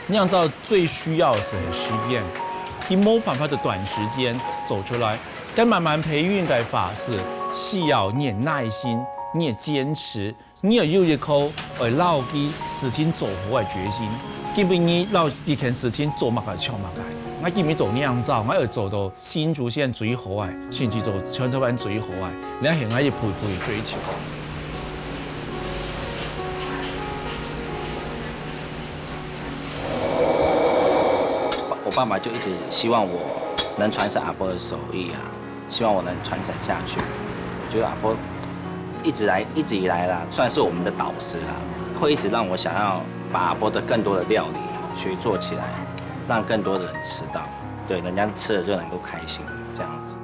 酿造最需要的是实验，你没办法的短时间走出来，但慢慢培育的法是需要你的耐心，你的坚持，你要有一颗牢记事情做好的决心。基本你牢记件事情做乜嘅唱乜嘅，我今日做酿造，我要做到新竹县最好嘅，甚至做全台湾最好嘅，你係我要陪追求。我爸爸就一直希望我能传承阿婆的手艺啊，希望我能传承下去。我觉得阿婆一直以来啦，算是我们的导师啦，会一直让我想要把阿婆的更多的料理学做起来，让更多的人吃到，对，人家吃了就能够开心，这样子。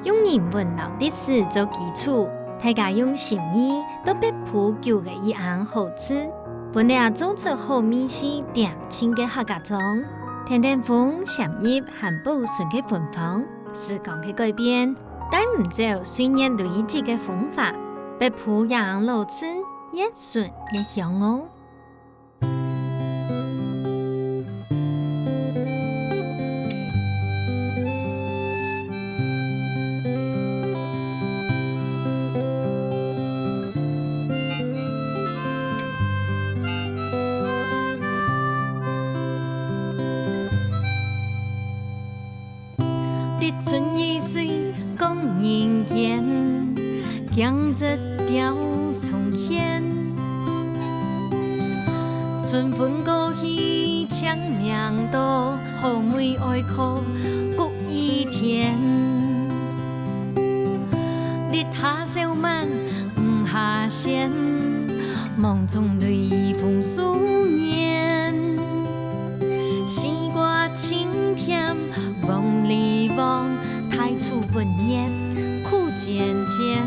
用人文老历史做基础，大家用心意都别普旧的一样好吃，本来做出好米线点心的客家庄。田田风深入含保存嘅芬芳，时光嘅改变，带唔走岁月累积嘅风法，别普养老村越顺越香哦。春意水讲人言，养着条重现。春风过去强凉多，后梅爱哭谷一天。日下小满五下线，梦中雷锋数年。西瓜清甜梦里望，太初本业苦渐渐。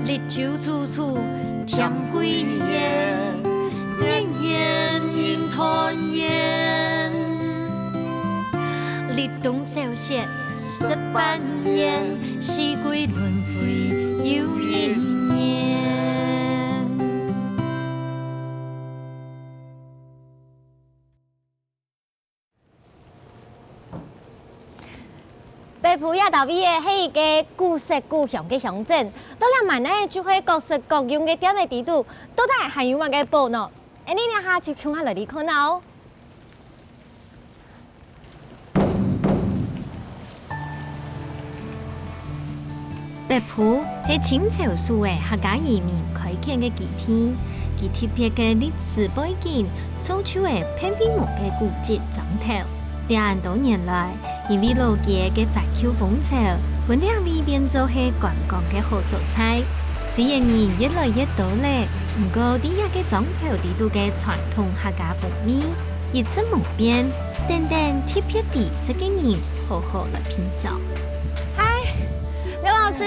日秋处处甜归烟，年年迎团圆。日冬小雪18年，四季轮回又一年。北埔亚岛边的迄个古色古香的乡镇，到了慢呢就会各式各样的点的地图，都带还有乜嘅报呢？你哋下就看下来啲看哦。北埔係清朝时嘅客家移民开垦嘅基地，其特别嘅历史背景，造就嘅偏僻木嘅古迹砖头。200多年来，因为老街嘅发丘风潮，本地味变做係观光嘅好所在。虽然人越来越多咧，不过啲一嘅砖头地度嘅传统客家风味一直冇变，等等特别地识嘅人好好来品尝。嗨，刘老师。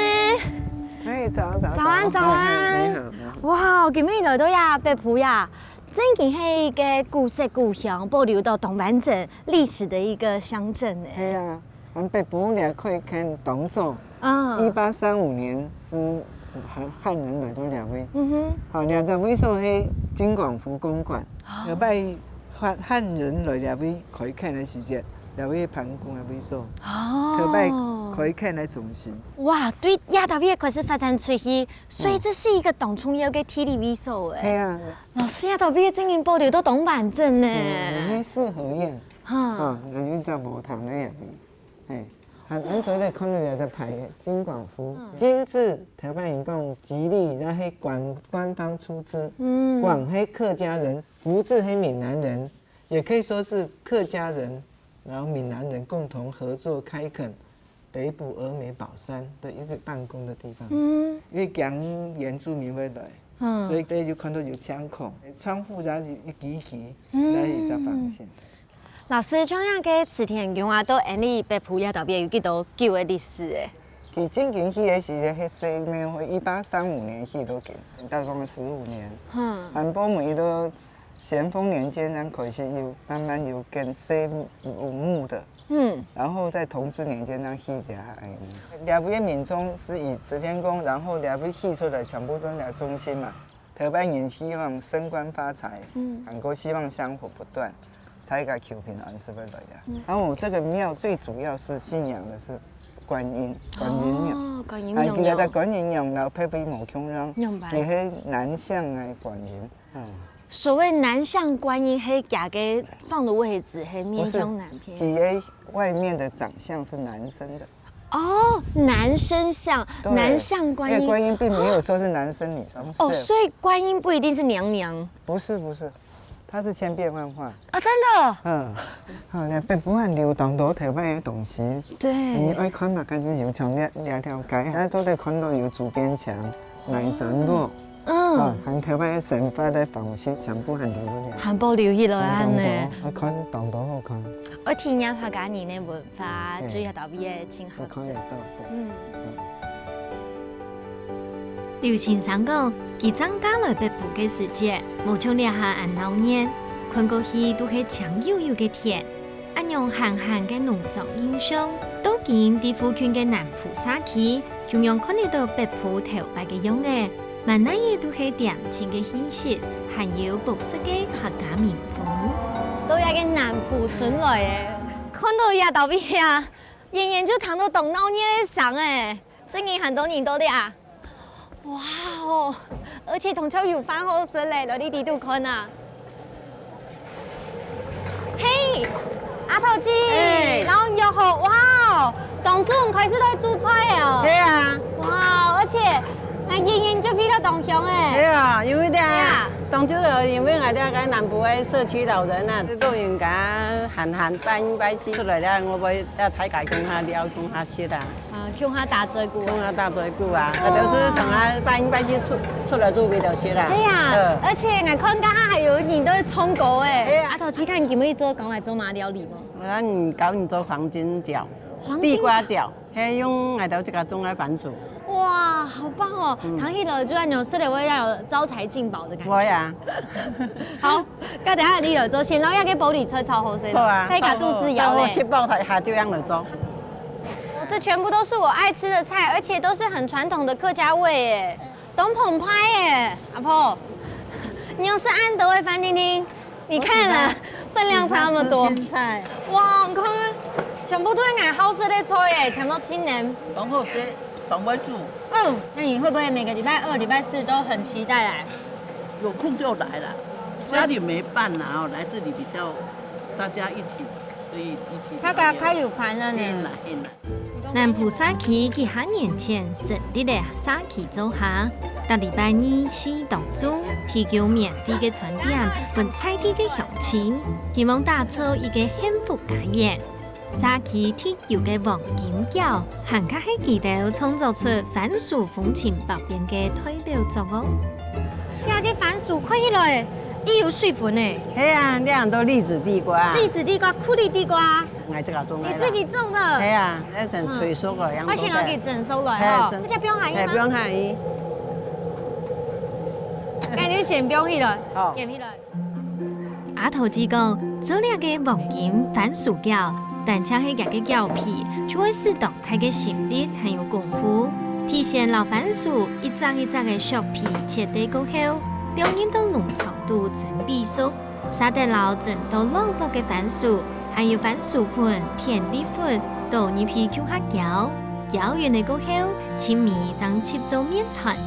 哎，早安，早安。你好。哇，今日来到呀北埔呀。真件係一個古色古香、保留到东完整历史的一个乡镇呢。係啊，咱北埔也可以看董总。1835年是汉人来到两位。好，20位所係金广福公馆。後擺漢人來兩位開墾的時節，兩位盤公的位所。後擺開墾的中心。哇，對亞島邊開始發展出去，所以這是一個當重要嘅體力位所誒。係啊。老師亞島邊經營保留到東板鎮呢。係四合院。有隻無糖的入面。咱昨日看到有隻牌金廣福，金字台灣人講吉利，然後係官方出資，廣係客家人，福字係閩南人，也可以說是客家人，然後閩南人共同合作開墾北埔峨眉寶山的一個辦公的地方。因為講原住民會來，所以大家就看到有槍孔，窗戶然後一幾幾來一隻房間。老師，像樣嘅池田宮啊，都安利北埔亞島邊有幾多舊嘅歷史誒？佢正經起嘅時陣係西面會1835年起到嘅，大概15年。安保門都咸豐年間，咱開始有慢慢有跟西木的，然後在同治年間，咱起掉下來。兩位民眾是以池田宮，然後兩位起出來全部都來中心嘛。台湾人希望升官发财，韩国希望香火不断，才甲求平安是不来的。然后我这个庙最主要是信仰的是观音庙，观音庙，其實就觀音廟樓配備無窮人，明白其係南向嘅觀音。所谓南向观音，黑假给放的位置，黑面向南偏。其係外面的長相是男生的。哦，男生像，男向观音。因為觀音並沒有說是男生女生。哦，所以觀音不一定是娘娘。不是，它是千變萬化。啊，真的。好，你別不很流動到台灣嘅東西。對。你愛看嘛，跟住就從兩條街，喺都得看到有竹邊牆、南山路。含台灣嘅神法嘅方式全部很流入嚟。含保留起來安呢。我看當到好看。我體驗客家人的文化，注意到邊嘅真合適。劉先生講，佢增加來北部嘅時節，無像掠下按鬧熱，看過去都係長悠悠嘅田，按用閒閒嘅農作印象，都見地附近嘅南埔沙區，同樣看得到北部頭擺嘅樣嘅。萬那嘢都係恬靜嘅氣息，還有樸實嘅客家民風。到一個南埔村來嘅，看到呀到邊呀，遠遠就睇到東鬧熱嘅聲誒，真係很多人都啲啊！哇哦，而且同秋有飯好食咧，來啲地度看啊！嘿，阿頭姐，然後又好哇，當初開始都係煮菜哦。對啊。哇，而且。那遠遠就飛到東鄉誒。對啊，因為當初就因為我哋喺南部嘅社區老人啊，都應該閒拜師出來啦，我會睇下講下聊，講下説啊。講下大嘴鼓。講下大嘴鼓啊，我就是從下拜師出來做比較説啦。係啊，而且我看家下還有人都係創歌誒。阿頭先看你會做講來做乜料理嗎？我教你做黃金餃、地瓜餃，係用我哋這個種嘅番薯。哇，好棒哦！睇起來就係有食嚟會有招財進寶的感覺。會啊。好，咁等下你嚟做先，然後要給保利菜炒好食。好啊。大家都是要我吃飽下就讓你做。這全部都是我愛吃的菜，而且都是很傳統的客家味耶。東澎派耶，阿婆，你要是安德味飯聽聽，你看啊，分量差那麼多。菜。哇，你看，全部都係俺好食的菜耶，甜到今年。很好食。懂不煮？那你會不會每個禮拜2、禮拜4都很期待來？有空就來了，家裡沒辦啊，來這裡比較大家一起，所以一起。他家開有盤了呢。南埔沙區幾下年前成立的沙區組下，到禮拜2、4當中提供免費嘅餐點和菜地嘅鄉親，希望打造一個幸福家園。沙區鐵橋嘅黃金橋，行卡喺記得創造出番薯風情百變嘅代表作哦。呀，啲番薯看起來伊有水分呢。係啊，呢樣都栗子地瓜。栗子地瓜、苦力地瓜。我這個種的。你自己種的？係啊，一陣催熟個樣。而且我給整熟來哦。這隻不用下衣嗎？不用下衣。咁你先不用去了。好。點去了？阿頭子講做了個黃金番薯餃。但炒起嘅餃皮，就會適當睇嘅心力很有功夫，提前老番薯一張一張嘅削皮切底過後，表現到濃稠度真必熟，撒得老整到落落嘅番薯，還有番薯粉、片底粉，倒入去揪下餃，餃完嚟過後，切米將切做麵團。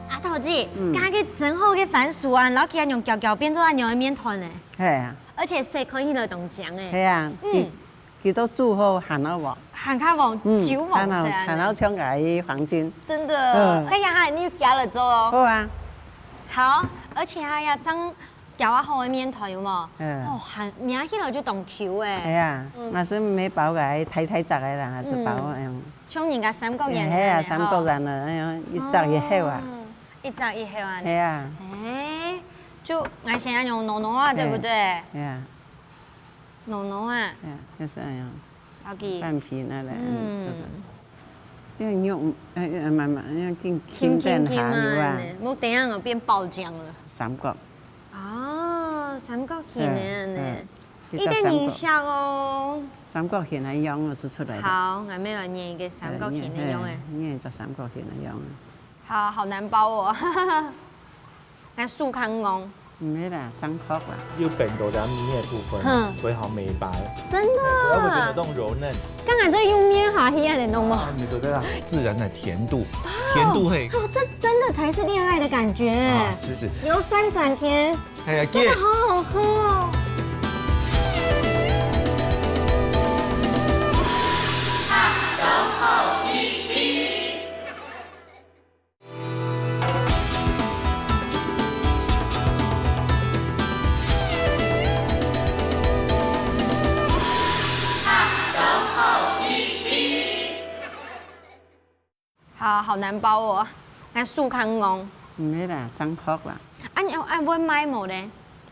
阿頭子，加嘅整好嘅番薯啊，然後佢用餃變做阿樣嘅麵團咧。係啊。而且食可以來凍醬誒。係啊，佢都煮好鹹口黃。鹹口黃、酒黃色。鹹口搶解黃金。真的。哎呀，你夾嚟做哦。好啊。好，而且還要裝餃啊好嘅麵團有冇？哦，鹹麵起來就凍 Q 誒。係啊，那是沒包嘅，睇雜嘅啦，還是包誒。像人家三角人。係啊，三角人啊，一雜一後啊。一雜一後啊。係啊。誒。就我現在用濃濃啊，對不對？係啊，濃濃啊。係，就是那樣。OK。拌皮那來，就是，要用慢慢要輕點下油啊。冇等下我變爆漿了。三角。哦，三角形呢？一點影響哦。三角形係樣就出來。好，我咪來捏一個三角形的樣誒。捏就三角形的樣。好難包哦。来素康工。没啦，张口啦。用本豆的面部分会好美白，真主要会的。变得柔嫩。刚才这用面下去啊，你弄吗？你觉得啦？自然的甜度，甜度会哦，这真的才是恋爱的感觉。是，由酸转甜，哎呀，真的好好喝哦。好难包哦，来素康工。没啦，张口啦。按买买无咧？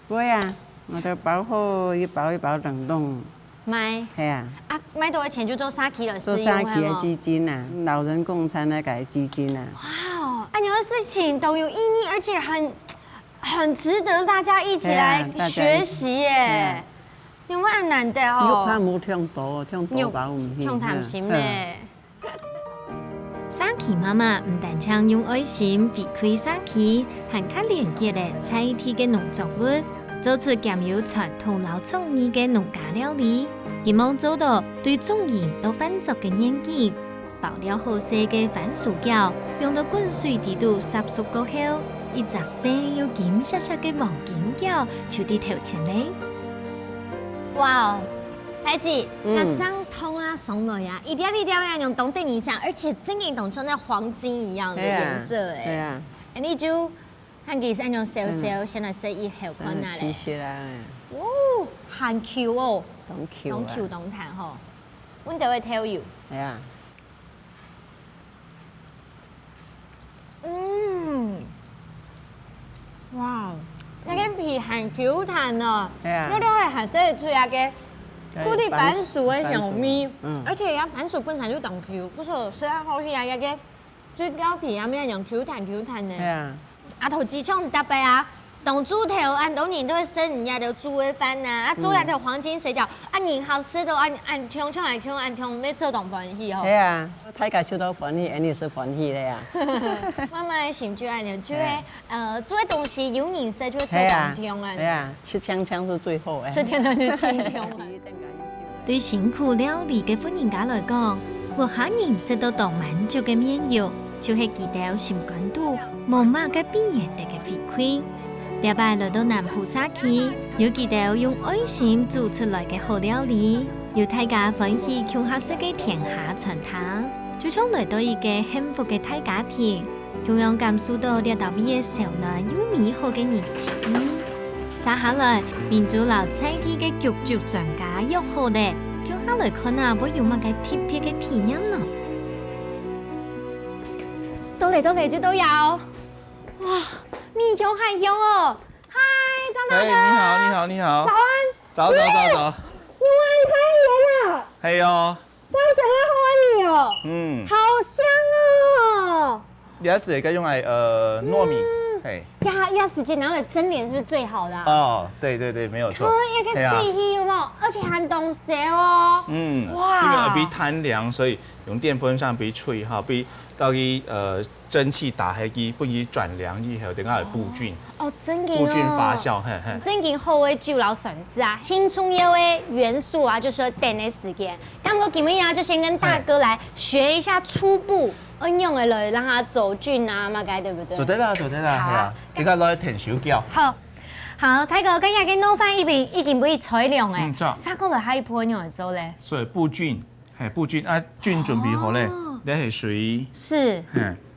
会啊，我就包好一包一包冷冻。买。系啊。买到的钱就做3期的做3期的基金啊，老人共餐那个基金啊。哇哦，按钮的事情都有意义，而且很值得大家一起来学习耶。因为很难得哦。又怕冇听到，听到包唔去。听谈心咧。3期妈妈唔但将用爱心回馈3期，还较连结咧在地嘅农作物，做出兼有传统老创意嘅农家料理，希望做到对众人都满足嘅眼镜。爆料好食嘅番薯饺，用到滚水地度烚熟过后，一隻生又金色色嘅黃金餃就喺頭前咧。哇哦！孩子，那张通啊，松了呀，一点呀，用懂电影像，而且晶莹懂出那黄金一样的颜色哎。对啊。哎，你就看其实用小，现在是一后看那嘞。是啦。哦，很 Q 哦。懂 Q 懂 Q 懂弹吼，阮就会 tell you。系啊。哇，那个皮很 Q 弹哦。系啊。了了还是出来个。固定番薯的小咪，而且呀，番薯本身就当 Q，不说食下好吃啊，那个最表皮啊，咩样 Q 弹的。系啊。啊，头鸡肠特别啊，当猪头按当年都会生人家的猪的饭呐，煮来头黄金水饺，人好吃都按冲来冲，按冲要做当欢喜吼。系啊，大家吃到欢喜，你是欢喜的呀。妈妈的心就按了，就会做的东西有颜色就会做当香啊。系啊，吃香是最好的。吃天天就吃香。对辛苦料理嘅富人家来讲，活下认识到当满足嘅面肉，就是记得心关度无嘛嘅变嘢得嘅回馈。礼拜来到南浦沙區，要記得用愛心做出來嘅好料理，要大家歡喜共合適嘅甜下傳糖，就像來到一個幸福嘅大家庭，同樣感受到呢道味嘅小暖又美好嘅日子。接下來，民族老菜地嘅腳腳專家約好咧，叫下來看下會有乜嘅特別嘅體驗咯。到嚟就都有，哇！蜜香海香哦，嗨，張大哥，你好，早安，早，你玩開眼啦，係哦，這樣整個好味哦，好香哦，你係使用糯米，嘿，壓時間然後蒸臉是不是最好的？哦，對，沒有錯，一個細氣有冇？而且還凍食哦，哇，因為耳鼻貪涼，所以用電風扇俾吹哈，俾到去蒸汽打開機，不以轉涼以後，等下有布菌。哦，真嘅布菌發酵，真嘅好嘅酒老筍子啊，新中藥嘅元素啊，就是等的時間。那麼今天就先跟大哥來學一下初步用的來讓它走菌啊，嘛該對不對？做得啦，係啊，你家攞去填手腳。好，大哥，今日嘅撈飯已經俾採量誒，啥個來下一盤用嚟做咧？所以布菌，布菌啊，菌準備好咧，你係水，是，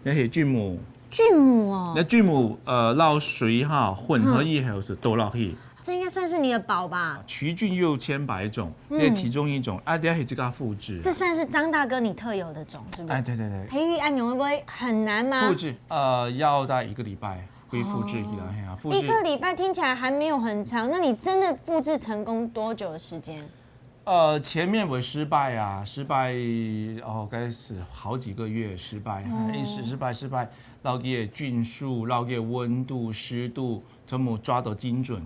你係菌母。菌母哦，那菌母撈水哈混合以後是倒落去。這應該算是你的寶吧？曲菌又有千百種，這其中一種，等下係這個複製。這算是張大哥你特有的種，對不對？哎，對。培育按鈕會不會很難嗎？複製，要大1個禮拜會複製起來，複製。1個禮拜聽起來還沒有很長，那你真的複製成功多久的時間？前面會失敗啊，該是好幾個月失敗，失敗，撈嘅菌數、撈嘅溫度、濕度，全部抓到精準，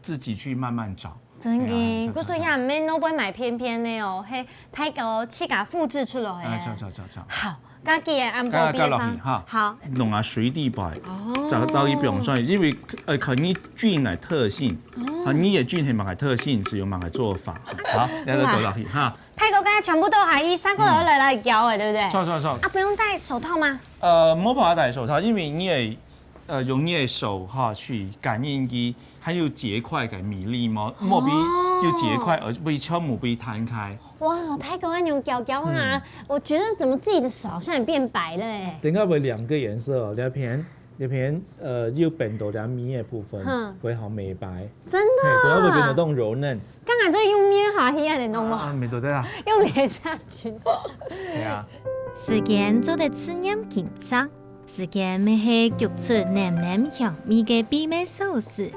自己去慢慢找。真嘅，我說也唔免買偏偏的哦，嘿，太個去甲複製出來。找。好，家己的安排加落去哈，好，弄下水滴摆，就到伊用上，因为看你菌的特性，你的菌系某个特性，只有某个做法。好，你就倒落去哈。泰国刚才全部都还一3个人来教的，对不对？错。啊，不用戴手套吗？没办法戴手套，因为你也用你的手哈去感应机，还有结块嘅米粒嘛，莫比有结块，而不敲木被摊开。哇，泰国那种胶胶啊，我觉得怎么自己的手好像也变白了哎。等下会2个颜色哦，两片要变到两米的部分，会好美白。真的啊？不要会变得更柔嫩。刚才就用面下去啊，你弄吗？没做对啊。用脸下去。对啊。时间做得刺眼景色，时间咪系焗出黏黏香味嘅美味sauce。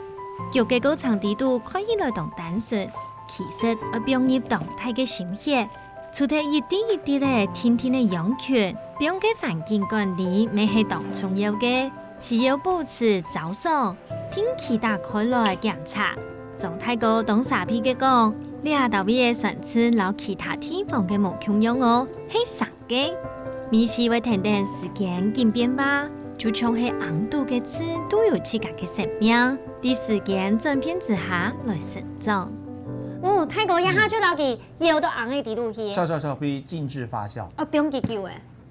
焗嘅高層地度可以來當單純，其實要融入動態嘅生活，除咗一啲一啲嘅天天嘅養權，並嘅環境管理咪係當重要嘅，是要保持早上天氣打開來檢查。從泰國東沙皮嘅講，你下到尾嘅上次攞其他地方嘅無共用哦，係神嘅。米是會停定時間見變吧，就像係硬度嘅字都有自家嘅生命，啲時間轉變之下來成長。哦，泰國一下就到佢腰都硬喺地度去。錯，被靜置發酵。不用幾久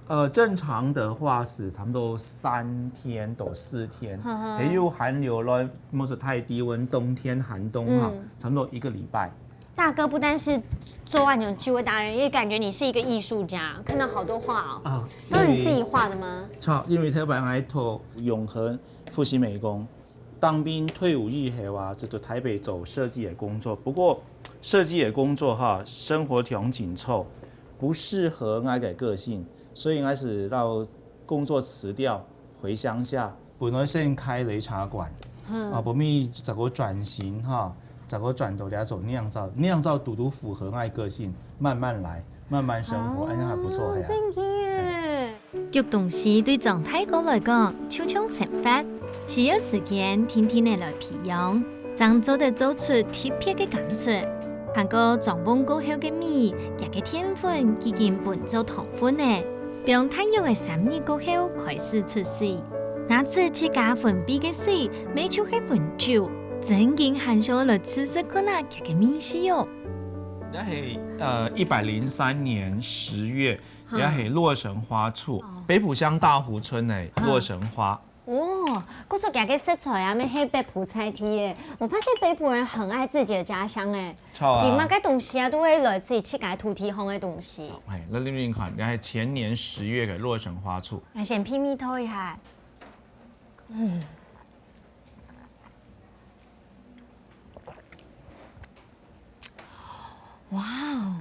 誒？正常的話是差不多3天到4天，還有寒流咯，或是太低溫，冬天寒冬哈，差不多1個禮拜。大哥不但是做完有趣味达人，也感覺你是一個藝術家，看到好多畫哦。都是你自己畫的嗎？錯，因為特別愛讀永和復興美工，當兵退伍以後啊，就到台北走設計的工作。不過設計的工作哈，生活條緊湊，不適合我嘅個性，所以我是到工作辭掉，回鄉下。本來先開擂茶館，後面就個轉型哈。找個轉到嚟做釀造獨符合我個性，慢慢來，慢慢生活，咁樣還不錯係啊。真嘅，焗東西對狀態哥來講，就像成法，需要時間天天嚟來培養，才做得做出特別嘅感受。下個裝扮過後嘅米，也嘅天分已經變做糖分咧，並太陽嘅3日過後開始出水，拿出自家分泌嘅水，咪就係分酒。真經含上了吃食可那嘅嘅米西哦。也係103年10月，也係洛神花醋，北埔鄉大湖村嘅洛神花。哦，嗰首嘅色彩啊，咩係北埔菜地嘅。我發現北埔人很愛自己的家鄉誒，佢買嘅東西啊，都會來自己自己土地上嘅東西。係，那你看，也係前年10月嘅洛神花醋。先拼蜜透一下，哇哦，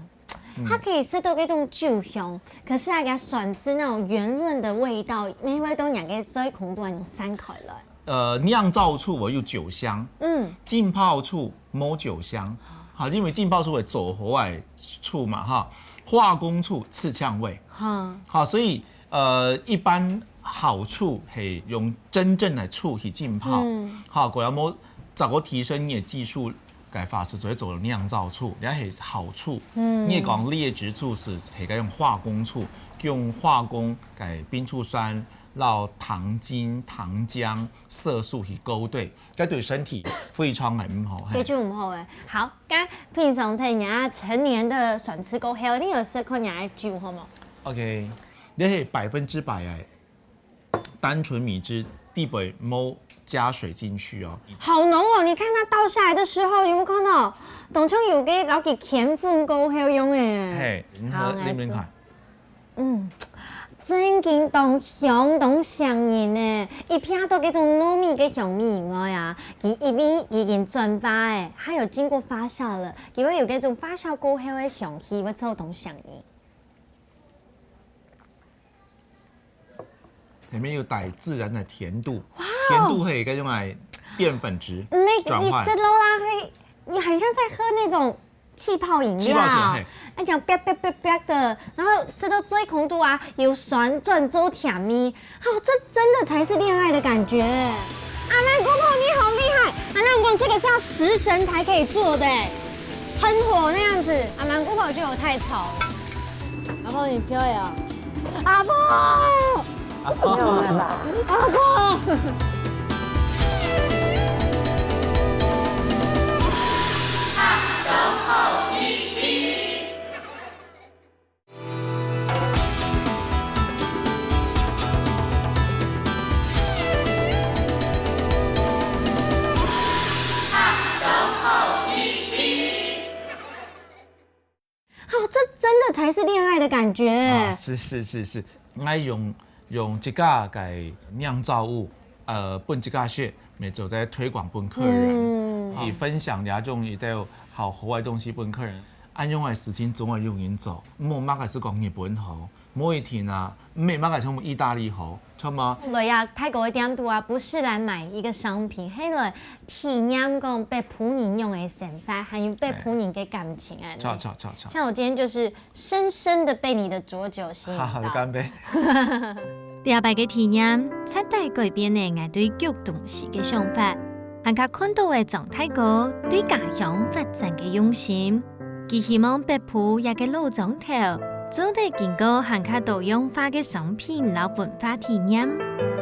它可以吃到那種酒香，可是它嘅酸汁那種圓潤的味道，每味都讓佢最控到那種散開來。釀造醋我有酒香，浸泡醋冇酒香，好，因為浸泡醋係走火外醋嘛，哈，化工醋刺嗆味，好，所以一般好醋係用真正的醋去浸泡，好，佢有冇就個提升你嘅技術。嘅法是做做釀造醋，也係好醋。你講劣質醋是係用化工醋，用化工嘅冰醋酸、撈糖精、糖漿、色素去勾兌，咁對身體非常係唔好。對就唔好誒。好，咁平常睇人家成年的選吃過後，你有試過人家酒好冇 ？OK， 你係100%嘅單純米汁，地北冇加水進去哦。好濃哦！你看它倒下來的時候，有冇看到？當中有嘅攞佢鹼粉膏好用誒。係，你看。真經當香當上癮誒，一片到嗰種糯米嘅香味以外啊，佢一邊已經轉化誒，還有經過發酵了，佢會有嗰種發酵過後嘅香氣，會做當上癮。裡面有帶自然的甜度，甜度可以用來澱粉質轉換。你吃落啦，你很像在喝那種氣泡飲料，那種啪啪啪啪的，然後吃到最空度啊，由酸轉做甜蜜，這真的才是戀愛的感覺。阿蘭姑婆你好厲害，阿蘭公這個是要食神才可以做的，噴火那樣子，阿蘭姑婆就有太吵了。然後你飄呀。阿婆，没有了吧？阿婆。这真的才是恋爱的感觉。是，爱用这个给酿造物，本这个血，每走在推广本客人，以分享两种一带好好的东西本客人。按用的事情总会用人做，冇乜嘅是講日本好，冇一天啊，唔係乜嘅從意大利好，錯嗎？來啊，泰國嘅點度啊，不是來買一個商品，係來體驗講被普人用的想法，還有被普人嘅感情啊。錯。像我今天就是深深的被你的浊酒吸引到。好，乾杯。第二擺嘅體驗，徹底改變了我對舊東西嘅想法，還較看到嘅狀態哥對家鄉發展嘅用心。佢希望北埔也嘅老莊頭，做得經過行較多樣化嘅商品和文化體驗，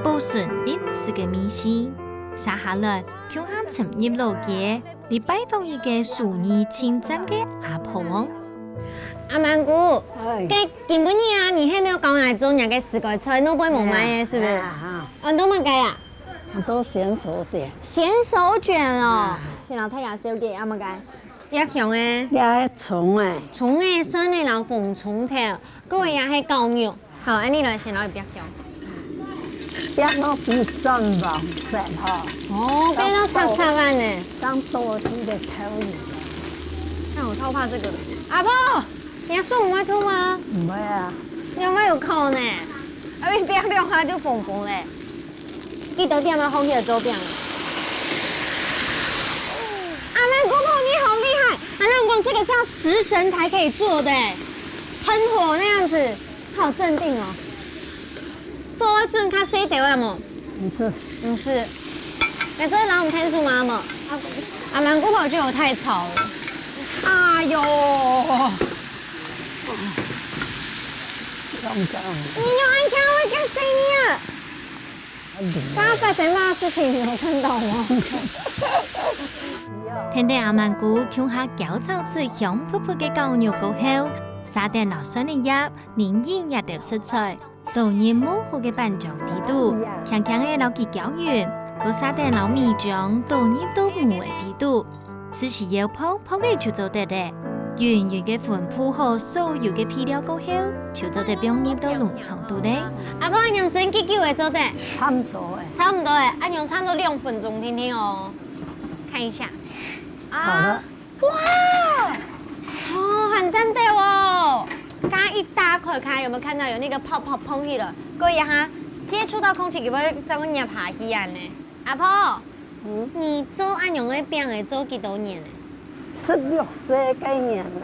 保存歷史嘅美食。接下來，向下沉入老街，嚟拜訪一個淑女清真嘅阿婆。阿曼姑，嘅基本嘢啊，你係沒有講嚟做人嘅四個菜，都不會冇買嘅，是不是？啊，都乜計啊？都鹹手卷。鹹手卷哦，先老太爺小嘅阿乜計？一樣嘅，也葱誒，葱嘅酸嘅，然後紅葱頭，嗰個也係高牛。好，安尼來先攞一百香。一攞比酸黃色嗬。哦，變到擦擦嘅呢。當多啲嘅抽鹽。看我超怕這個的。阿婆，你說唔會吐嗎？唔會啊。你有冇有口呢？啊，你變兩下就縫縫咧。記得點樣放喺周邊。阿曼姑婆，你好厲害！阿亮公，這個是要食神才可以做的，噴火那樣子，好鎮定哦。多準卡西掉有冇？唔是，唔是。你這老唔聽數嗎？冇。阿曼姑婆覺得我太吵了。哎呦！你有安看我幹死你啊！剛剛發生乜事情你有看到嗎？聽到阿曼姑向下攪炒出香撲撲嘅高牛過後，撒點老酸嘅葉，連煙也掉食材，導入模糊嘅拌醬底度，強強嘅老雞攪勻，佮撒點老米醬導入到母嘅底度，此時要泡嘅就做得咧。圓圓嘅粉鋪好所有嘅配料過後，就做得變入到農場度咧。阿婆，用整幾久會做得？差唔多誒。差唔多誒，按用差唔多2分鐘，聽聽哦。看一下。好了。哇！哦，很真的哦。剛剛一打開，有沒有看到有那個泡泡膨起了？各位哈，接觸到空氣，會不會再個捏爬起啊呢？阿婆，你做按用嘅餅會做幾多年呢？16歲幾年啦，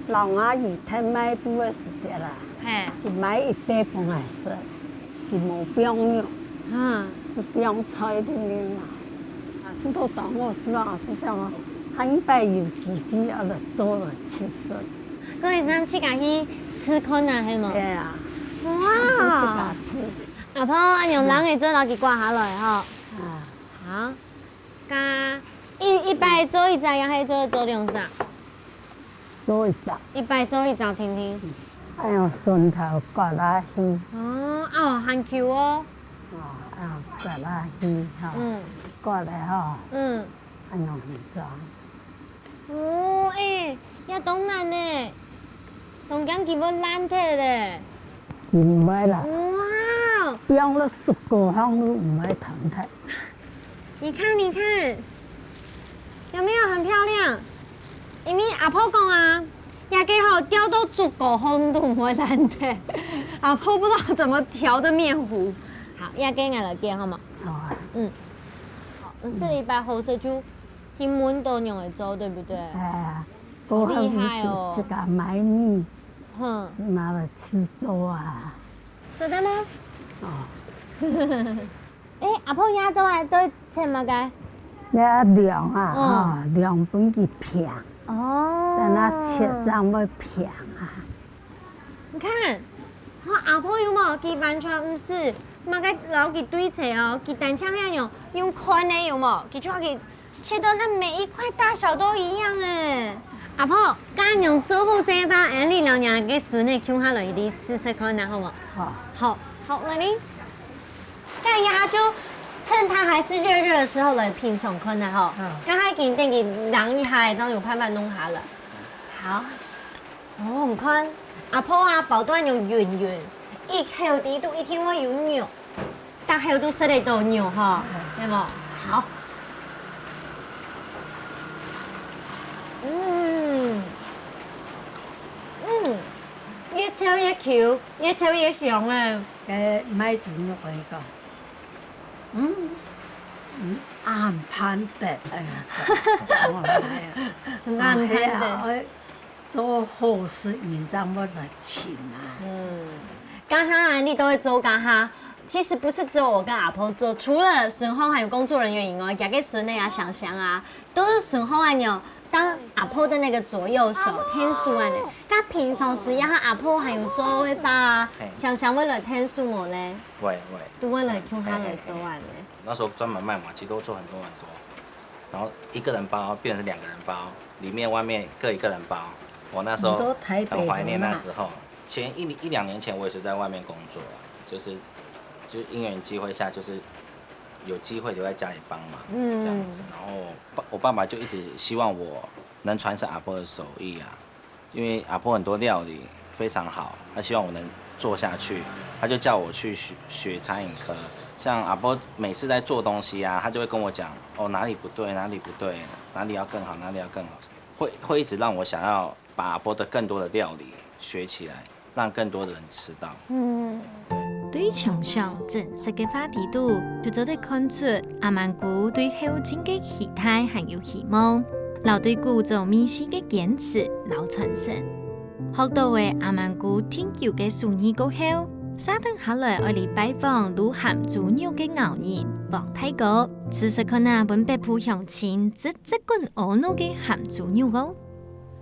老阿姨睇買都嘅時間啦，佢買一袋半來食，佢冇不用用，就不用菜的面嘛。是都當我知道是這樣，很白有幾批要來做了其實。各位咱去家去吃困啊，係嗎？對啊。哇！去家吃。阿婆，按用人會做老幾掛下來吼。好，加。一百做一隻，也可以做2隻。做一隻。100做一隻，聽聽。哎呦，順頭割下去。哦，很 Q 哦。割下去哈。割嚟哈。哎呦，很糟。哦，也當然呢，同講佢要爛鐵咧。唔會啦。哇！不用了10個香都唔會疼的。你看，有沒有很漂亮？因為阿婆講啊，也幾好雕到足夠紅都唔會爛的。阿婆不知道怎麼調的麵糊。好，也給我來給好嗎？好啊。好，400後食就天滿都用嚟做，對不對？好厲害哦！這個買米，拿來吃粥啊。真的嗎？阿婆也做係對食乜嘅？你量啊，量本佢平。哦。等它切這樣會平啊。你看，阿婆有冇？佢完全唔是，嘛个老佢对切哦，佢单枪遐样用宽的有冇？佢就佢切到那每一块大小都一样哎。阿婆，咁用做好些吧，你娘娘嘅孙呢，叫下来你试试看呐，好冇？好，来你。咁呀就趁它还是热的时候来品尝看呐，吼。刚才给等佢凉一下，然后有慢慢弄下了。好。哦，你看阿婆啊，包段又圆圆，一口地都一天我有牛，大口都食得到牛哈，对冇？好。越炒越 Q， 越炒越香啊！買豬肉嚟講，啱攀得我買啊，啱攀得。做好事，人家我来请啊。刚哈啊，你都会做刚哈。其实不是只有我跟阿婆做，除了孙后还有工作人员以外，也给孙内啊、想想啊，都是孙后啊有当阿婆的那个左右手，天数啊呢。他平常时呀，阿婆还有做会吧，想想为了天数我嘞，会，都为了用他来做完嘞。那时候专门卖马其都做很多，然后一个人包变成2个人包，里面外面各一个人包。我那时候很怀念那时候，前一两年前我也是在外面工作，就是因缘机会下，就是有机会留在家里帮忙，这样子。然后我爸爸就一直希望我能传承阿婆的手艺啊，因为阿婆很多料理非常好，他希望我能做下去，他就叫我去学餐饮科。像阿婆每次在做东西啊，他就会跟我讲哦哪里不对，哪里不对，哪里要更好，哪里要更好，会一直让我想要把阿婆的更多的料理学起来，让更多的人吃到。对强项正式嘅话题度，就做得看出阿曼姑对后进嘅期待还有希望，留对古早美食嘅坚持留传承。学到嘅阿曼姑天桥嘅顺意过後，沙登下來我哋拜訪滷鹹豬肉嘅牛人黃太哥，試試看那本北埔鄉親即罐鵝腦嘅鹹豬肉哦。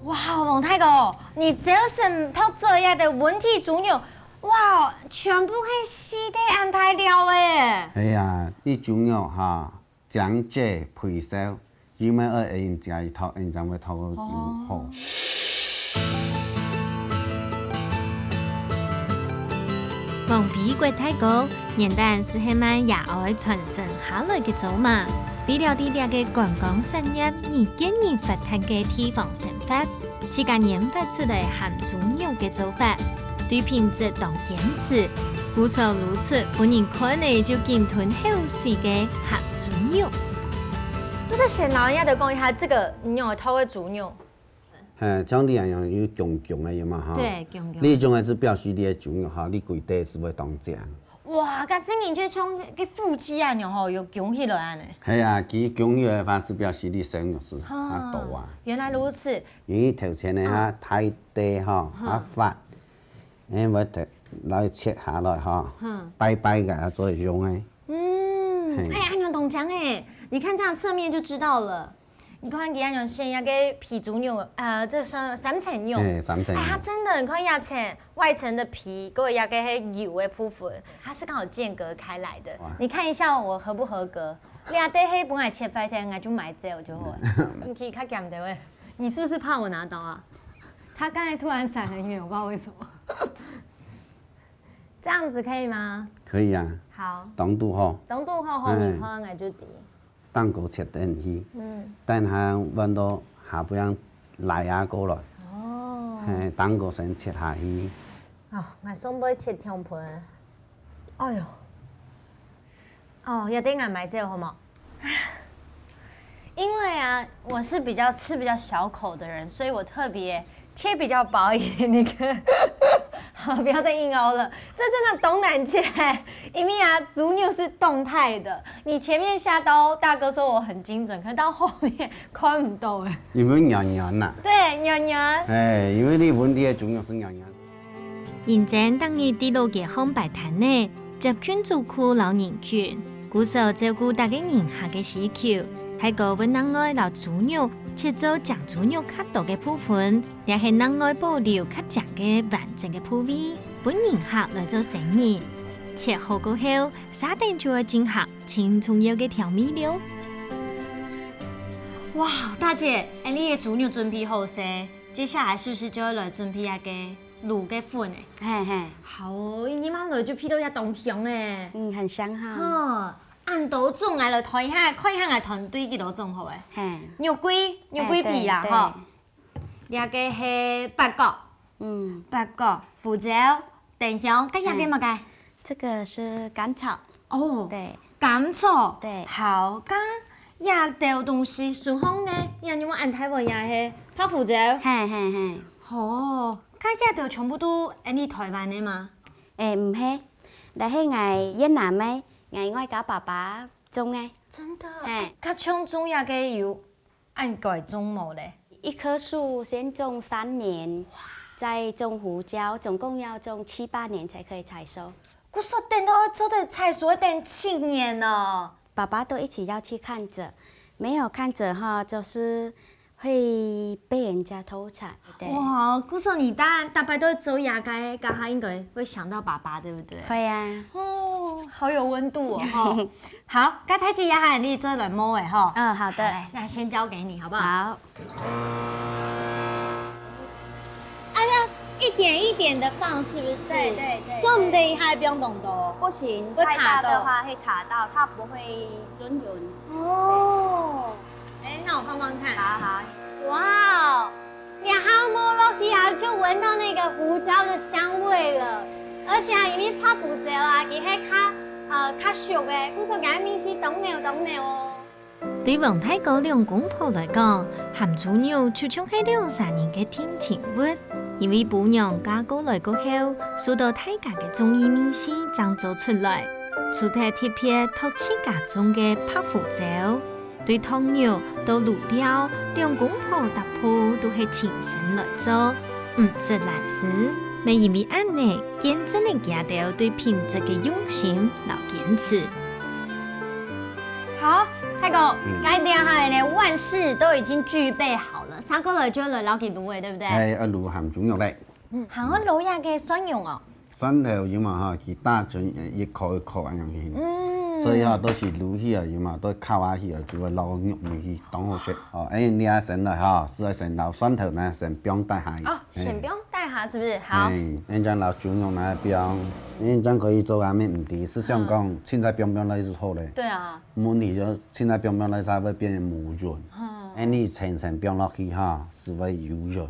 哇，黃太哥，你就是偷這樣的溫體豬肉，哇，全部係西地安泰料誒。係啊，啲豬肉哈，將這配燒，因為人家一套，人家會套到真好。黃皮國太高，原單是係賣野外傳承下來嘅做法，比了啲啲嘅觀光產業而建議發展嘅地方生活，自家研發出嚟鹹豬肉嘅做法，對品質當堅持，古手露出本人看嚟就見吞口水嘅鹹豬肉。就是先老人家就講一下，這個牛頭嘅豬肉。像你樣有強強的嘛哈，對，強強。你種係是表示你的豬肉哈，你規地是會當正。哇，咁真然就像個腹肌啊，然後又強起來安尼。係啊，佢強起來的話，是表示你生肉是較大啊。原來如此。因為頭前的哈太大哈，較發，因為來切下來哈，白白嘅做用的。哎呀，你懂講哎，你看這樣側面就知道了。你看，給那種先要給皮豬肉，這算3層肉。3層。哎，它真的，你看一層外層的皮，各位要給它油的部分，它是剛好間隔開來的。你看一下我合不合格？兩對黑本來切塊切，我就買這我就會。你可以看減的喂，你是不是怕我拿刀啊？他剛才突然閃很遠，我不知道為什麼。這樣子可以嗎？可以啊。好。當度好。當度好，你看我就低。當個切定去，等下溫到下半來下過來，當個先切下去。哦，我送杯切香盤。哎呦，哦，一定要買這個好冇？因為啊，我是吃比較小口的人，所以我特別切比較薄一點。你看，好，不要再硬凹了，這真的懂難切。因為啊，豬肉是動態的，你前面下刀，大哥說我很精準，可到後面看不到哎。因為軟軟呐。對，軟軟。哎，因為你本地的豬肉是軟軟。現正當日啲路嘅烘焙攤呢，集群做庫老人群，鼓手照顧大家人下嘅需求。喺個溫能愛留豬肉切做醬豬肉較多嘅部分，也係能愛保留較正嘅完整嘅部位。本人客来做生意。切好过後，沙丁就會進行青蔥油嘅調味料。哇，大姐，你嘅豬肉準備好勢，接下來是不是就要來準備一個滷嘅粉誒？嘿嘿，好，你媽來就批到一東香誒。很香哈。哦，按刀種來睇下，看下嘅團隊幾多種好誒？嘿，肉桂皮啦，吼。呢個係八角，八角、胡椒、丁香，跟下嘅乜嘅？這個是甘草。哦，對，甘草。對，好，咁呀條東西順風呢？呀，你話按台灣呀係泡胡椒。嘿嘿嘿。哦，咁呀條全部都你台灣的嗎？唔係，但係我越南的，我家爸爸種的。真的。佢種種呀嘅有按改種冇咧？一棵樹先種3年，再種胡椒，總共要種7、8年才可以採收。我說等到做的採收等7年了。爸爸都一起要去看着，沒有看着哈，就是會被人家偷採。哇，我說你大伯都做牙該，家下應該會想到爸爸，對不對？會啊。哦，好有溫度哦。好，該睇住牙下你做來摸誒吼。好的。那先交給你，好不好？好。一點一點的放，是不是？對對對。做唔得還不用動刀。不行，太大的話會卡到，它不會均勻。哦。那我放放看。好。哇哦，你還摸落去啊，就聞到那個胡椒的香味了。而且啊，因為泡胡椒啊，佢係較熟嘅，故說眼面是凍尿哦。對王太高兩公婆來講，鹹豬肉就像係2、3年嘅天前物。因為婆娘嫁過來過後，受到大家嘅中意米線製造出來，除咗特別托起家中嘅泡胡椒，對湯肉到滷料，兩公婆搭鋪都係親身來做，唔識難事。咪因為安尼，見真係見到對品質嘅用心老堅持。好，太公，該點下呢？萬事都已經具備好了，三個來就來撈幾滷嘅，對不對？係要滷鹹豬肉咧。行啊，滷下嘅蒜蓉哦。蒜頭要嘛嚇，佢打成一顆一顆咁樣去。所以嚇都是滷起啊，要嘛都烤下去啊，就會撈肉咪去當好食。哦，你啊先來嚇，是來先撈蒜頭呢，先不用帶下。哦，先不用帶下，是不是？好。你將撈豬肉呢，不用，你將可以做下咩唔啲？是想講，現在不用來就好咧。對啊。問題就現在不用來，才會變成無潤。你層層不用落去嚇，是會有潤。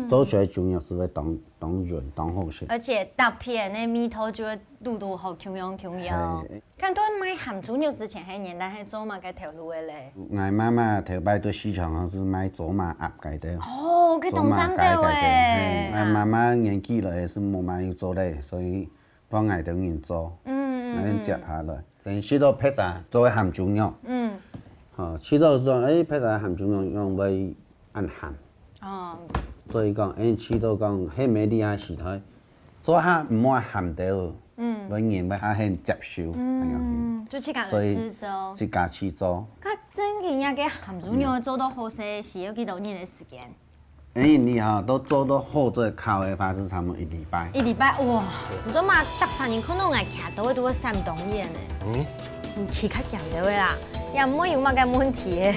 做出來豬肉是會當潤當好食。而且搭片那米頭就會滷好香香。看到買鹹豬肉之前係年代係做嘛嘅條路嘅咧。我媽媽頭擺到市場上是買做馬鴨嘅的。哦，佢懂針對誒。我媽媽年紀了是冇買要做咧，所以幫我等人做。我接下來，先試到披薩做為鹹豬肉。試到做披薩鹹豬肉用為按鹹。所以講，試到講，迄味厲害時台，做下唔好鹹到，永遠要下很接受。就自家來試做。自家試做。佢真嘅一個鹹豬肉做到好食，是要幾多年嘅時間？你都做到好做烤嘅話，是差唔多1禮拜。1禮拜哇！唔做嘛，搭3年可能係徛到都會3冬年咧。起較鹹到嘅啦，又唔會有乜嘅問題嘅。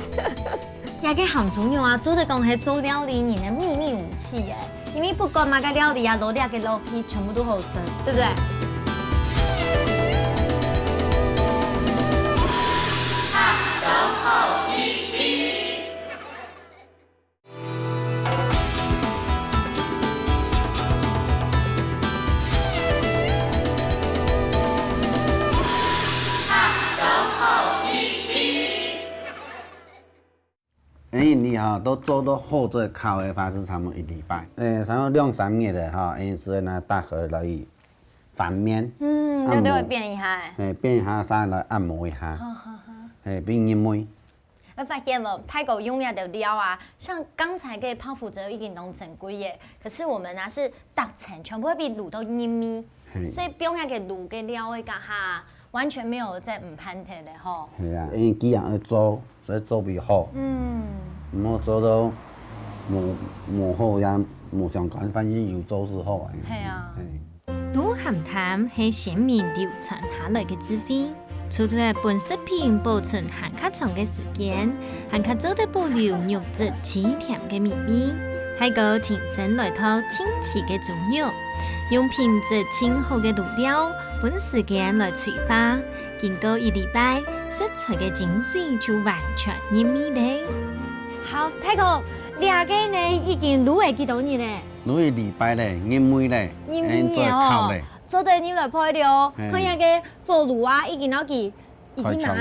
也個鹹豬肉啊，做得講係做料理人嘅秘密武器誒，因為不管乜個料理啊，攞啲嘅落去全部都好整，對不對？走後一起。你都做到好做烤嘅話，是差唔多1禮拜。差唔多2、3日咧哈，是那大河來翻面。就都會變一下。變一下，先來按摩一下。變一枚。我發現了，泰國用嘅的料啊，像剛才嘅泡芙就已經弄成貴嘅，可是我們啊是搭成全部會被滷到黏咪，所以用嘅滷嘅料嘅下完全沒有在唔攀鐵嘅吼。係啊，因為幾樣要做，所以做比好。唔好做到冇好也冇相干，反正有做是好啊。係啊。都含淡係先民流傳下來嘅智慧，除咗本食品保存較長嘅時間，還較做得保留肉質鮮甜嘅秘密。泰國親身來到清池嘅豬肉，用品質清好嘅鹵料，本時間來催化，經過1禮拜，食材嘅精髓就完全入味咧。好，泰國，你阿個呢已經滷會幾多年咧？滷1禮拜咧，入味咧，再烤咧。做得你來配了，看下個火爐啊，已經攞起，已經拿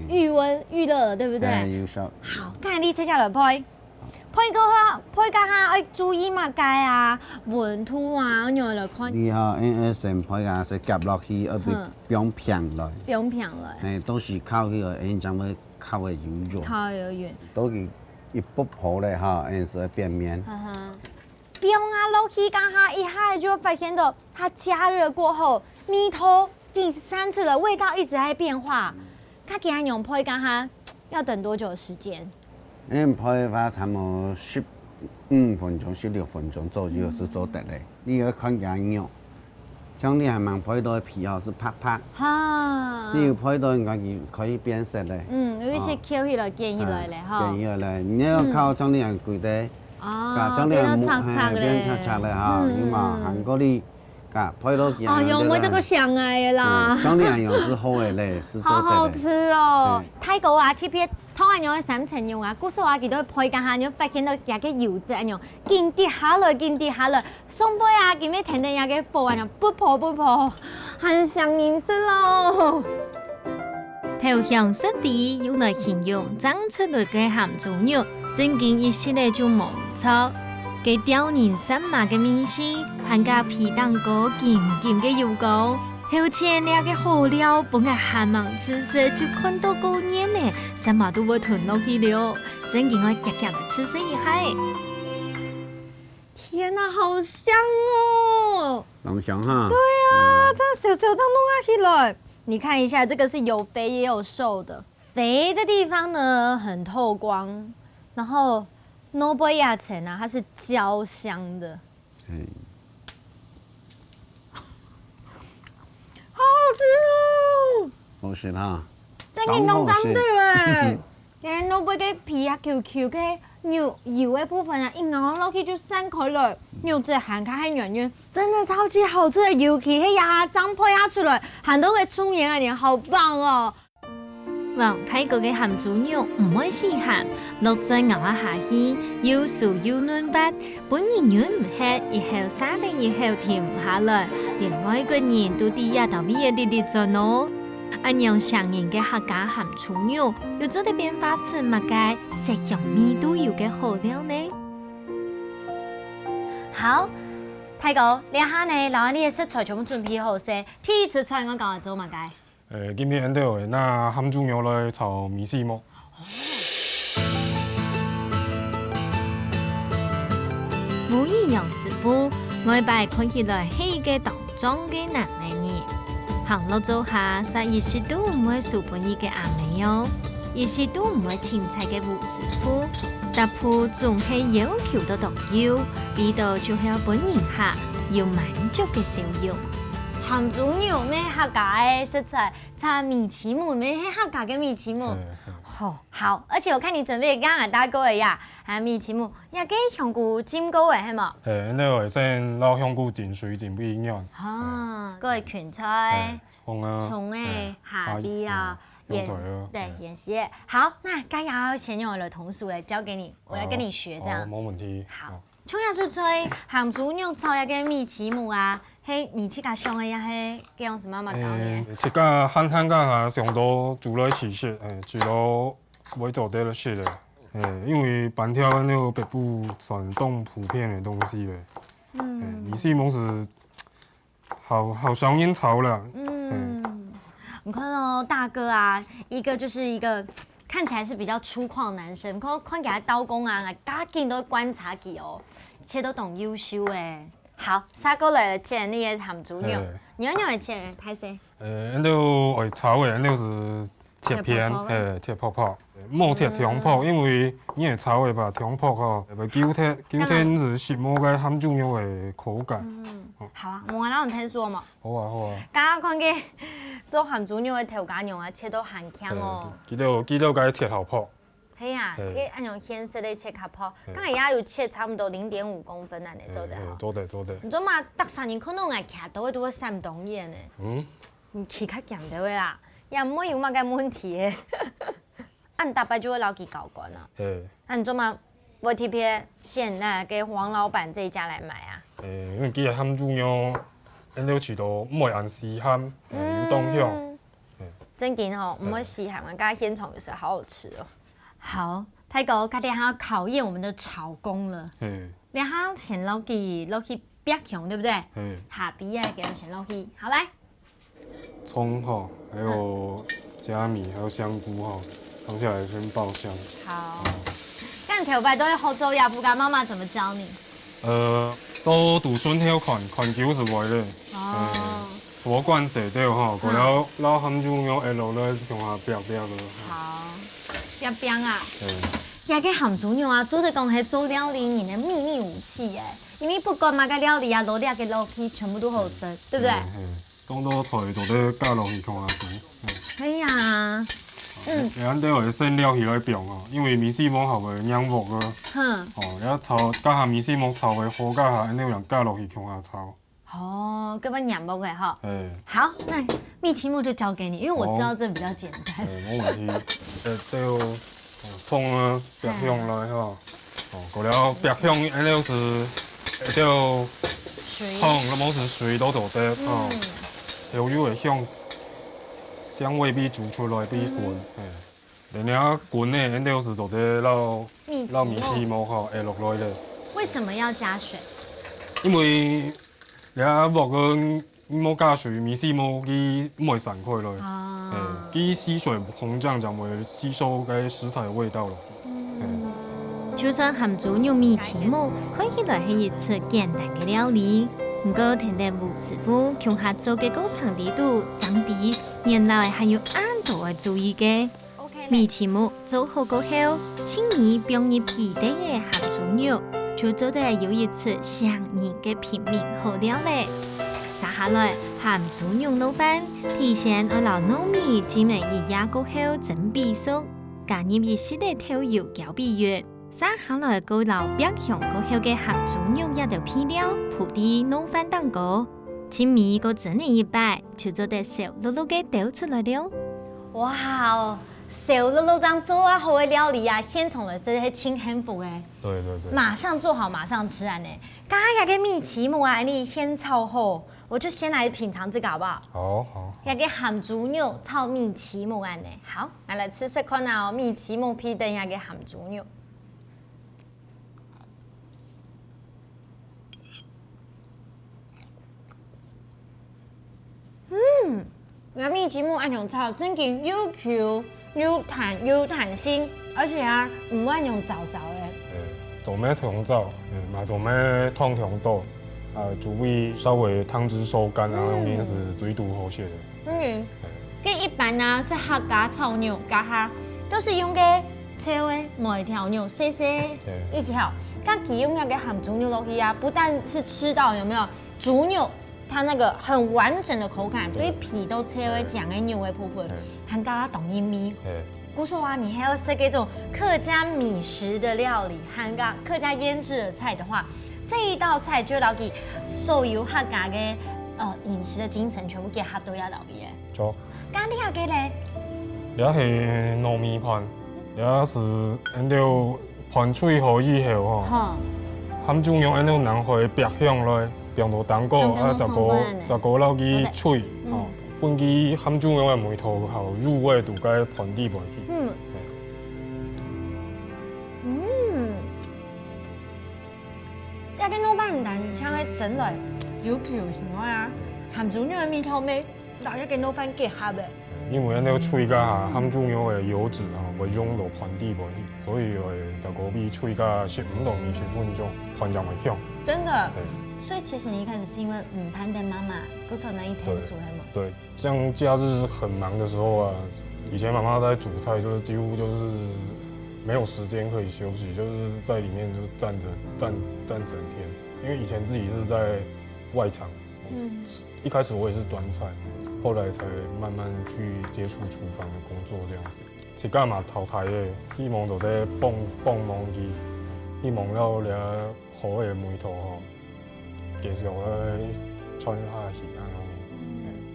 預熱，對不對？好，今日你接下來配。配家下要注意乜嘢啊？溫度啊，咁樣來看。你好，先配家先夾落去，要俾冰平來。冰平來。到時烤起來，將會烤會軟軟。烤又軟。到佢一不破咧，是變面。冰啊落去家下一下就發現到，它加熱過後，味道已散出來，味道一直在變化。它給它用配家下要等多久時間？配法差唔多15分鐘、16分鐘左右是做得嘞。你要看佢肉，像你還蠻配到皮是拍拍。你要配到可以變色嘞。有一些澆起來、煎起來嘞，煎起來，你要靠將啲人攰得，變到擦擦嘞，變擦擦嘞哈，咁啊，韓國啲。配到幾樣有冇這個上來啦？像你樣是好嘅咧，是做得好好吃哦！泰國啊，特別湯一樣嘅3層肉啊，古時話佢都配家下，你發現到有個油脂一樣，見跌下來，送杯啊，見咩甜甜有個火一樣，不破，很上癮色咯。投降濕地用來形容長出來嘅鹹豬肉，正經一時咧就冇錯。給刁人三馬嘅面絲，含加皮蛋糕甜甜嘅油膏，後前兩個好料，本來寒芒吃食就看到過年呢，三馬都會吞落去了，真叫我夾夾吃食一下。天啊，好香哦！很香哈。對啊，這小這樣弄起來，你看一下，這個是有肥也有瘦的，肥的地方呢很透光，然後。諾貝亞橙啊，它是焦香的，好好吃哦！好食哈，真係濃針對喎，然後諾貝嘅皮啊 Q 嘅牛油嘅部分啊，一咬落去就散開來，肉質含開係軟軟，真的超級好吃，尤其係呀張配下出來，很多嘅蔥鹽啊，你好棒哦！泰國嘅鹹豬肉唔會死鹹，落在咬下去，又酥又嫩白，本人軟唔吃，以後沙定以後甜唔下來，連外國人都啲呀頭尾嘢啲啲咗咯。按樣常人嘅客家鹹豬肉，又做得變化出乜嘅食用味都有嘅好料呢？好，泰國你下呢，攞你嘅食材全部準備好先，第一次菜我教你做乜嘅？今天就會拿鹹豬肉來炒米絲木。無一樣師傅，外擺看起來係一個當裝嘅男人，行路做下實一時都唔會輸本意嘅阿妹喲，一時都唔會青菜嘅吳師傅，搭鋪總係要求得當要，味道就係本人下要滿足嘅笑容。鹹豬肉咩客家嘅食材，炒米其木咩係客家嘅米其木，好，而且我看你準備啱大哥嘅呀，係米其木，也幾香菇煎糕嘅係嘛？呢個先撈香菇煎水煎不一樣。嗰個芹菜、葱啊、下邊啊、鹽絲。好，那該要先用我的同事來教給你，我來跟你學，這樣。冇問題。好，衝下出吹，鹹豬肉炒一個米其木啊。嘿，你自家上嘅也係幾樣什麼物料嘅？自家慳家下上到煮來起食，煮到會做得食嘅。因為板條那個北部山東普遍的東西咧。米絲木是好香煙炒啦。你看哦，大哥啊，一個就是一個看起來是比較粗獷男生，看起來刀工啊，家見都觀察佢哦，一切都懂優秀誒。好，殺過來切你嘅鹹豬肉，你要用嚟切嘅，睇先。呢度我炒嘅呢是铁片，铁泡泡，莫铁香泡，因为你会炒的吧，香泡吼，袂九天是食某个含猪肉的口感。好啊，我咱有听说嘛。好啊好啊。刚刚看见做含猪肉的头家娘啊，切到很强哦。记得该切好泡。系啊，伊按用显色的切较泡，刚才也有切差不多0.5公分安尼做得好。做得。你做嘛，逐3年可能会徛倒位都会3东眼呢。起较咸着的啦，也唔会有嘛个问题的。按大白就会捞起搞关啊。你做嘛，我特别选那给黄老板这一家来买啊。因为佢嘅含猪肉，因了饲到唔会按死咸，有当香。真紧吼，唔会稀罕，刚刚鲜虫有时好好吃哦。好，太哥，快点还要考验我们的炒功了。你好，先落去煸香，对不对？下边啊，给它先落去。好来。葱哈，还有虾米，还有香菇哈，放下来先爆香。好。干头白都要好做呀，不干妈妈怎么教你？都杜笋晓看球是为咧。火罐洗掉哈，过了捞含猪肉下落来用下煸个。好，煸啊。也个含猪肉啊，做得讲系做料理人的秘密武器哎，因为不管嘛个料理啊，落料个落去全部都好蒸，对不对？当到菜就得加落去看下煮。可以啊。咱得会先料起来煸哦，因为米线膜还会粘膜个。你炒加下米线膜炒的好加下，安尼样加落去看下炒。根本粘膜的哈。好，那蜜奇木就交给你，因为我知道这比较简单。没问题。对葱啊，煸香来哈。过了煸香，安尼是会叫汤，那么是水都做得料油会香味比煮出来比滚，然后滚呢，安尼是做得捞米线膜哈下落来的。为什么要加水？因为膜个冇加水，米线膜佢唔会散开来，佢吸水膨胀就会吸收该食材的味道咯。就算含猪肉米奇木，看起来是一出简单的料理。不过，听得吴师傅强下做嘅工厂力度，长地原来还有很多的注意嘅。米奇木做好过后，轻易放入其他嘅含猪肉，就做得有一出上瘾嘅平民好料嘞。接下来含猪肉卤饭，提前要留糯米浸入一夜过后蒸比熟，加入一些的调油搅比匀。接下来高留煸香过后嘅含猪肉一条配料，铺啲卤饭蛋糕，前面个整理一摆，就做得小碌碌嘅倒出来了。哇哦，小碌碌当做啊好嘅料理啊，现从来是系轻幸福嘅。对。马上做好，马上吃啊呢！刚刚个米奇木啊，你先炒好，我就先来品尝这个好不好？好。那个含猪肉炒米奇木啊呢？好，来吃吃看啊！米奇木配的那个含猪肉。那米奇木按用炒，真嘅又 Q 又弹性，而且啊唔按用糟糟的。做咩重灶，嘛做咩烫香豆，煮味稍微汤汁收干，然后用盐是最度好些的。跟一般呢是客家炒牛，家下都是用个切的每条牛细细一条，刚其用那个含猪肉落去啊，不但是吃到有没有猪肉。它那个很完整的口感，对皮都切为酱的牛的部分，还加懂一米。姑说啊，你还要吃这种客家米食的料理，还加客家腌制的菜的话，这一道菜就要给所有客家的饮食的精神全部给它都要到耶。错。刚你下个嘞？也是糯米盘，也是按照盘脆好以后哈，含猪肉按照人会煸香来。煸到蛋糕十个捞去脆，本期含猪肉的味道好入味，就该盘底盘去。一啲老闆唔但請喺整嚟有條型啊，含豬肉的味道味，就一個老闆結合嘅。因為那個脆加下含豬肉的油脂會溶到盤底盤去，所以會十個比脆加15到20分鐘，盤就會香。真的。所以其实你一开始是因为攀登妈妈，过程那一天熟黑嘛。对，像假日很忙的时候啊，以前妈妈在煮菜，就是几乎就是没有时间可以休息，就是在里面就站整天。因为以前自己是在外场，一开始我也是端菜，后来才慢慢去接触厨房的工作这样子。是干嘛淘汰的？希望就在蹦毛机，希望了了好的梅头吼，继续穿下去啊。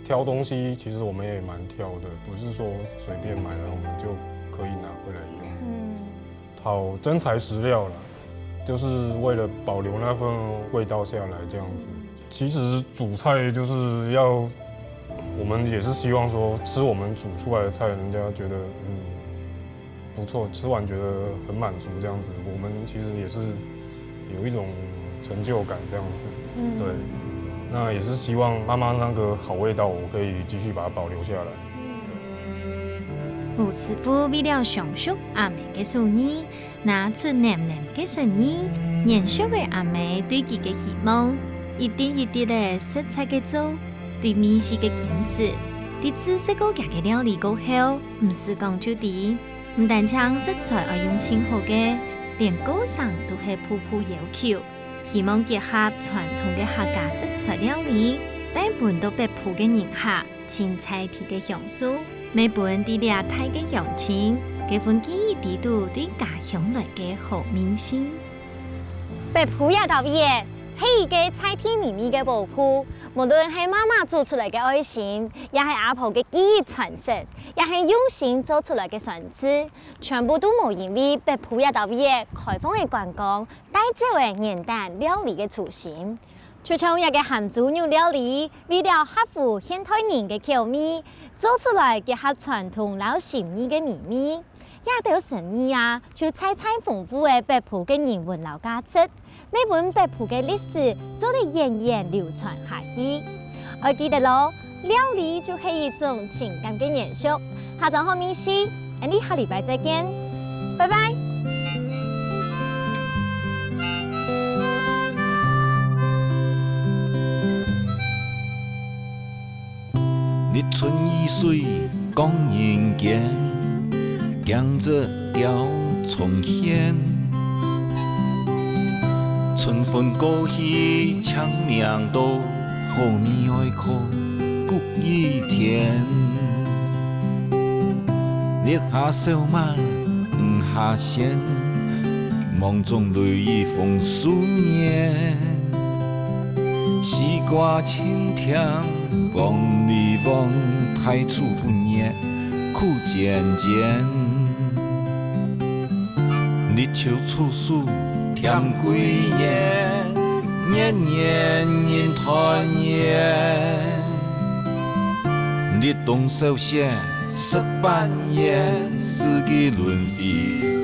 挑东西其实我们也蛮挑的，不是说随便买了我们就可以拿回来用。讨真材实料啦，就是为了保留那份味道下来这样子。其实煮菜就是要，我们也是希望说吃我们煮出来的菜，人家觉得不错，吃完觉得很满足这样子。我们其实也是有一种成就感这样子，对。那也是希望妈妈那个好味道，我可以继续把它保留下来。吴师傅为了上述阿妹嘅寿意，拿出黏黏嘅诚意，延续嘅阿妹对佢嘅希望，一点一滴嘅食材嘅做，对美食嘅坚持，伫知识高嘅料理过后，唔是讲就啲，唔但将食材要用心好嘅，连高上都系步步要求。希望结合传统嘅客家食材料理，带本到北埔嘅人客青菜体嘅享受，每本啲俩太嘅乡亲，几份记忆地度对家乡来嘅好明星。北埔也特別係一個菜體秘密嘅寶庫，無論係媽媽做出來嘅愛心，也係阿婆嘅記憶傳承，也係用心做出來嘅選址，全部都冇因為北埔也特別開放嘅觀光帶走嘅現代料理嘅初心。就像一個鹹豬肉料理，為了合乎現代人嘅口味，做出來結合傳統老心意嘅秘密，也有誠意啊，就菜豐富嘅北埔嘅人文老價值。每本北埔嘅歷史都得源遠流傳下去。我記得咯，料理就係一種情感嘅延續。下週好美食，我哋下禮拜再見，拜拜。日春雨水講人間，江浙調重現。春風過去長命道，後面愛靠谷雨田。烈下小馬唔下線，夢中淚雨風思念。西瓜青甜，望你望太初不念，苦漸漸。日秋處暑。甜桂年，年年人團圓。日冬收線，十半夜，四季輪迴。